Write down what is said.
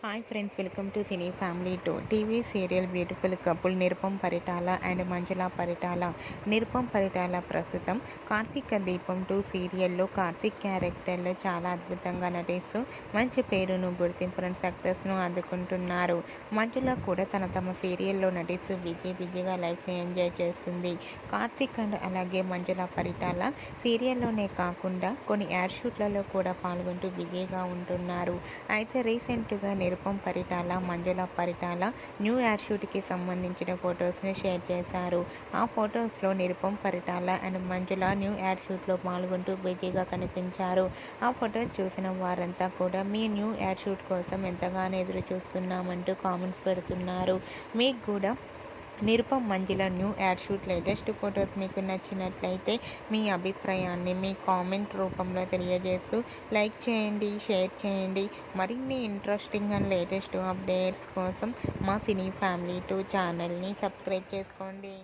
Hi friends, welcome to Cine Family Two. TV serial beautiful couple Nirupam Paritala and Manjula Paritala. Nirupam Paritala ప్రస్తుతం కార్తీక దీపం 2 సీరియల్లో కార్తీక్ క్యారెక్టర్లో చాలా అద్భుతంగా నటిస్తూ మంచి పేరును, గుర్తింపును, సక్సెస్ను అందుకుంటున్నారు. మంజుల కూడా తమ సీరియల్లో నటిస్తూ బిజీగా లైఫ్ని ఎంజాయ్ చేస్తుంది. కార్తీక్ అండ్ అలాగే మంజుల పరిటాల సీరియల్లోనే కాకుండా కొన్ని యాడ్ షూట్లలో కూడా పాల్గొంటూ బిజీగా ఉంటున్నారు. అయితే రీసెంట్గా నిరుపం పరిటాల, మంజుల పరిటాల న్యూ యాడ్ షూట్కి సంబంధించిన ఫొటోస్ని షేర్ చేశారు. ఆ ఫొటోస్లో Nirupam Paritala and Manjula new ad షూట్లో పాల్గొంటూ బిజీగా కనిపించారు. ఆ ఫొటోస్ చూసిన వారంతా కూడా మీ న్యూ యాడ్ షూట్ కోసం ఎంతగానో ఎదురు చూస్తున్నామంటూ కామెంట్స్ పెడుతున్నారు. మీకు కూడా Nirupam Manjula new ad shoot latest photos మీకు నచ్చినట్లయితే మీ అభిప్రాయాన్ని మీ కామెంట్ రూపంలో తెలియజేస్తూ లైక్ చేయండి, షేర్ చేయండి. మరిన్ని ఇంట్రెస్టింగ్ అండ్ లేటెస్ట్ అప్డేట్స్ కోసం మా సినీ ఫ్యామిలీ 2 ఛానల్ని సబ్స్క్రైబ్ చేసుకోండి.